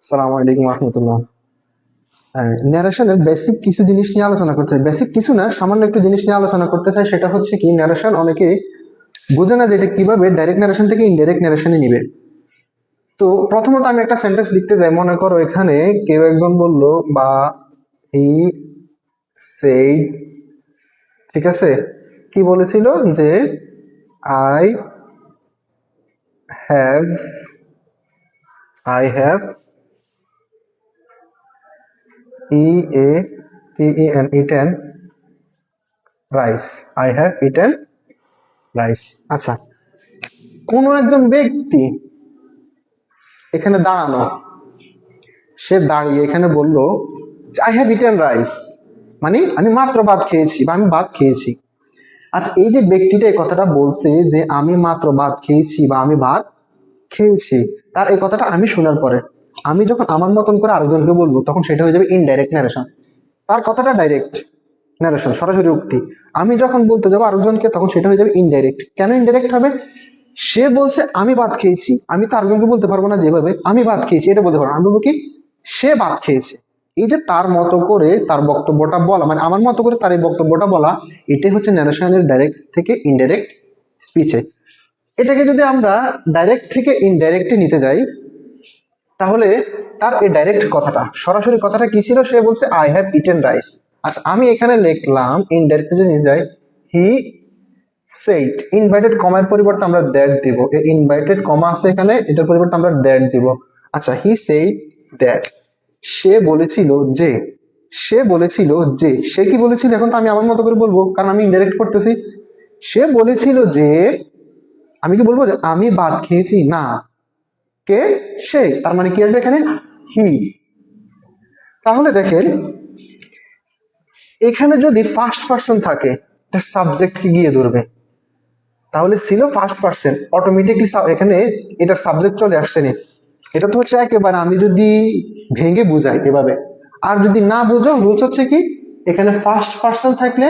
আসসালামু আলাইকুম রহমতুল্লাহ। ন্যারেশনের বেসিক কিছু জিনিস নিয়ে আলোচনা করতে চাই। বেসিক কিছু না, সামান্য একটু জিনিস নিয়ে আলোচনা করতে চাই। সেটা হচ্ছে কি, ন্যারেশন অনেকে বোঝে না যে এটা কিভাবে ডাইরেক্ট ন্যারেশন থেকে ইনডাইরেক্ট ন্যারেশনে নিবে। তো প্রথমত আমি একটা সেন্টেন্স লিখতে যাই, মনে করো এখানে কেউ একজন বলল বা হি সেইড, ঠিক আছে, কি বলেছিল যে I have I have E A T E N eaten rice, I have eaten rice. আচ্ছা, কোন একজন ব্যক্তি এখানে দাঁড়ানো, সে দাঁড়িয়ে এখানে বলল আই হ্যাভ ইটেন রাইস, মানে আমি মাত্র ভাত খেয়েছি বা আমি ভাত খেয়েছি। আচ্ছা, এই যে ব্যক্তিটা এই কথাটা বলছে যে আমি মাত্র ভাত খেয়েছি বা আমি ভাত খেয়েছি, তার এই কথাটা আমি শোনার পরে আমি যখন আমার মতন করে আরেকজনকে বলবো, তখন সেটা হয়ে যাবে ইনডাইরেক্ট ন্যারেশন। তার কথাটা ডাইরেক্ট ন্যারেশন, সরাসরি উক্তি। আমি যখন বলতে যাবো আরেকজনকে, তখন সেটা হয়ে যাবে ইনডাইরেক্ট। কেন ইনডাইরেক্ট হবে? সে বলছে আমি ভাত খেয়েছি, আমি তো আরেকজনকে বলতে পারবো না যেভাবে আমি ভাত খেয়েছি, এটা বলতে পারবো না। আমি বলবো কি, সে ভাত খেয়েছে। এই যে তার মতো করে তার বক্তব্যটা বলা, মানে আমার মতো করে তার এই বক্তব্যটা বলা, এটাই হচ্ছে ন্যারেশনের ডাইরেক্ট থেকে ইনডাইরেক্ট স্পিচে। এটাকে যদি আমরা ডাইরেক্ট থেকে ইনডাইরেক্টে নিতে যাই, তাহলে তার এই ডাইরেক্ট কথাটা, সরাসরি কথাটা কি ছিল? সে বলছে আই হ্যাভ ইটেন রাইস। আচ্ছা, আমি এখানে লিখলাম ইনডাইরেক্ট যদি নিয়ে যাই, হি সেইড, ইনভাইটেড কমার পরিবর্তে আমরা দ্যাট দিব। এই ইনভাইটেড কমা আছে এখানে, এটার পরিবর্তে আমরা দ্যাট দিব। আচ্ছা, হি সেইড দ্যাট, সে বলেছিল যে, সে বলেছিল যে, সে কি বলেছিল? এখন তো আমি আমার মতো করে বলবো, কারণ আমি ইনডাইরেক্ট করতেছি। সে বলেছিল যে, আমি কি বলবো যে আমি ভাত খেয়েছি? না, কে? সে। তার মানে কি আসবে এখানে? হি। তাহলে দেখেন, এখানে যদি ফার্স্ট পার্সন থাকে, এটা সাবজেক্টকে গিয়ে ধরবে। তাহলে ছিল ফার্স্ট পার্সন, অটোমেটিকলি এখানে এটার সাবজেক্ট চলে আসছে না। এটা তো হচ্ছে একেবারে আমি যদি ভেঙে বুঝাই এভাবে। আর যদি না বুঝো, রুলস হচ্ছে কি, এখানে ফার্স্ট পার্সন থাকলে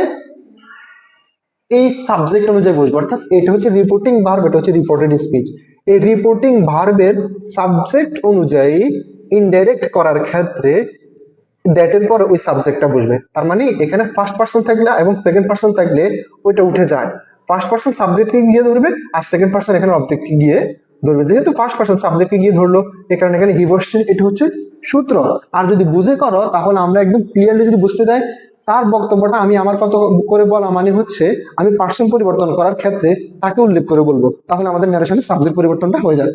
এই সাবজেক্ট অনুযায়ী বুঝবো। অর্থাৎ এটা হচ্ছে রিপোর্টিং ভার্ব, এটা হচ্ছে রিপোর্টেড স্পিচ। এই রিপোর্টিং ভার্বের সাবজেক্ট অনুযায়ী ইনডাইরেক্ট করার ক্ষেত্রে দ্যাটের পরে ওই সাবজেক্টটা বুঝবে। তার মানে এখানে ফার্স্ট পার্সন থাকলে এবং সেকেন্ড পার্সন থাকলে ওইটা উঠে যায়। ফার্স্ট পার্সন সাবজেক্টকে গিয়ে ধরবে, আর সেকেন্ড পার্সন এখানে অবজেক্টকে গিয়ে ধরবে। যেহেতু ফার্স্ট পার্সন সাবজেক্টকে গিয়ে ধরলো, এ কারণে এখানে হি বসছে, এটা হচ্ছে সূত্র। আর যদি বুঝে করো, তাহলে আমরা একদম ক্লিয়ারলি যদি বুঝতে যাই, তার বক্তব্যটা আমি আমার কত করে বলা মানে হচ্ছে আমি পার্সন পরিবর্তন করার ক্ষেত্রে তাকে উল্লেখ করে বলবো, তাহলে আমাদের ন্যারেশনের সাবজেক্ট পরিবর্তনটা হয়ে যাবে।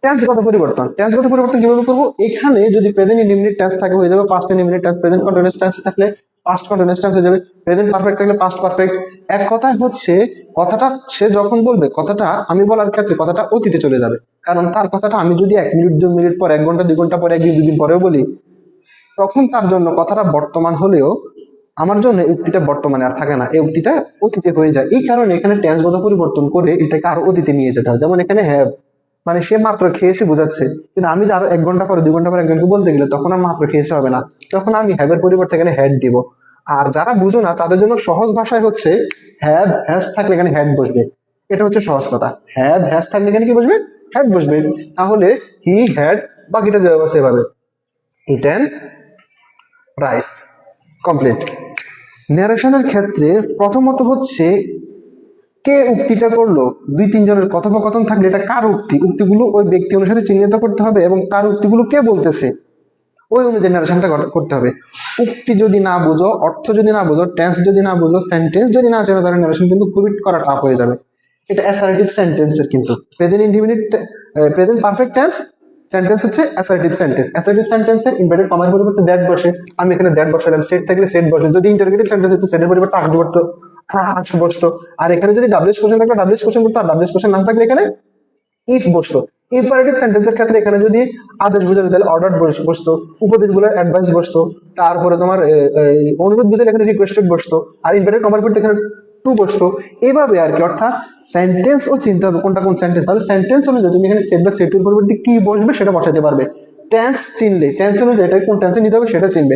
টেন্সগত পরিবর্তন, টেন্সগত পরিবর্তন কিভাবে করবো? এখানে যদি প্রেজেন্ট ইনডিফিনিট টেন্স থাকে হয়ে যাবে past indefinite tense, present continuous tense থাকলে পাস্ট কন্টিনিউয়াস টেন্স হয়ে যাবে, প্রেজেন্ট পারফেক্ট থাকলে পাস্ট পারফেক্ট। এক কথায় হচ্ছে, কথাটা সে যখন বলবে, কথাটা আমি বলার ক্ষেত্রে কথাটা অতীতে চলে যাবে। কারণ তার কথাটা আমি যদি 1 মিনিট 2 মিনিট পর, 1 ঘন্টা 2 ঘন্টা পরে, 1 দিন 2 দিন পরেও বলি, তখন তার জন্য কথাটা বর্তমান হলেও আমার জন্য এই উক্তিটা বর্তমানে আর থাকে না, এই উক্তিটা অতীতে হয়ে যায়। এই কারণে এখানে টেন্সগত পরিবর্তন করে এটাকে আরো অতীতে নিয়ে যেতে হয়। যেমন এখানে হ্যাভ, মানে সে মাত্র খেয়েছে বোঝাচ্ছে, কিন্তু আমি যে আরো 1 ঘন্টা পরে 2 ঘন্টা পরে একজনকে বলতে গেলে, তখন আর মাত্র খেয়েছে হবে না, তখন আমি হ্যাভের পরিবর্তে এখানে হ্যাড দিব। আর যারা বুঝো না তাদের জন্য সহজ ভাষায় হচ্ছে হ্যাভ হ্যাজ থাকলে এখানে হ্যাড বসবে। এটা হচ্ছে সহজ কথা। হ্যাভ হ্যাজ থাকলে এখানে কি বসবে? হ্যাড বসবে। তাহলে হি হ্যাড, বাকিটা জবাব আছে এভাবে, ইটেন রাইস। কমপ্লিট। ন্যারেশনের ক্ষেত্রে প্রথমত হচ্ছে কে উক্তিটা করলো, 2-3 জনের কথোপকথন থাকলে এটা কার উক্তি, উক্তিগুলো ওই ব্যক্তি অনুসারে চিহ্নিত করতে হবে, এবং তার উক্তিগুলো কে বলতেছে ওই অনুযায়ী ন্যারেশনটা করতে হবে। উক্তি যদি না বুঝো, অর্থ যদি না বুঝো, টেন্স যদি না বুঝো, সেন্টেন্স যদি না চেনো, তাহলে ন্যারেশন কিন্তু খুবই করা টাফ হয়ে যাবে। এটা অ্যাসার্টিভ সেন্টেন্সের কিন্তু present indefinite, present perfect tense sentence হচ্ছে অ্যাসার্টিভ সেন্টেন্স। অ্যাসার্টিভ সেন্টেন্সের ইনভার্টেড কমার পরিবর্তে দ্যাট বসে, আমি এখানে দ্যাট বসালাম। সেট থাকলে সেট বসে, যদি ইন্টারোগেটিভ সেন্টেন্স হতো সেটের পরিবর্তে আস বসতো, আস বসতো। আর এখানে যদি ডাব্লিউএস কোশ্চেন থাকলে ডাব্লিউএস কোশ্চেন করতো, আর ডাব্লিউএস কোশ্চেন না থাকলে এখানে ইফ বসতো। ইম্পারেটিভ সেন্টেন্সের ক্ষেত্রে এখানে যদি আদেশ বোঝালে তাহলে অর্ডার বসতো, উপদেশ বলে অ্যাডভাইস বসতো, তারপরে তোমার অনুরোধ বোঝালে এখানে রিকোয়েস্টেড বসতো, আর ইম্পারেটিভ কমার পরিবর্তে এখানে টু বসতো। এইভাবে আর কি। অর্থাৎ সেন্টেন্স ও চিনতে হবে কোনটা কোন সেন্টেন্স, তাহলে সেন্টেন্স অনুযায়ী তুমি এখানে সেট বা সেটুর পরিবর্তে কি বসবে সেটা বসাতে পারবে। টেন্স চিনলে, টেন্স অনুযায়ী এটা কোন টেন্সে নিতে হবে সেটা চিনবে।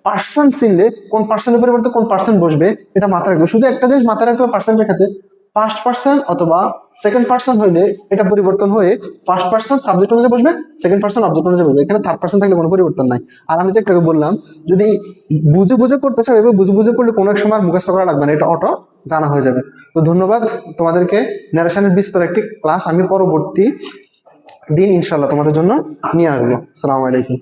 পার্সন চিনলে কোন পার্সনের পরিবর্তে কোন পার্সন বসবে এটা মাথায় রাখবে। শুধু একটা জিনিস মাথায় রাখবে পার্সনের ক্ষেত্রে, ফার্স্ট পার্সন অথবা সেকেন্ড পার্সন হইলে এটা পরিবর্তন হয়ে ফার্স্ট পার্সন সাবজেক্ট অনুযায়ী বসবে, সেকেন্ড পার্সন অবজেক্ট অনুযায়ী বসবে। এখানে থার্ড পার্সন থাকলে কোনো পরিবর্তন নাই। আর আমি তো একটু আগে বললাম, যদি বুঝে বুঝে করতে চাও এভাবে বুঝে বুঝে করলে কোনো এক সময় আর মুখস্থ করা লাগবে না, এটা অটো জানা হয়ে যাবে। তো ধন্যবাদ তোমাদেরকে। ন্যারেশনের বিস্তর একটি ক্লাস আমি পরবর্তী দিন ইনশাল্লাহ তোমাদের জন্য নিয়ে আসবো। আসসালামু আলাইকুম।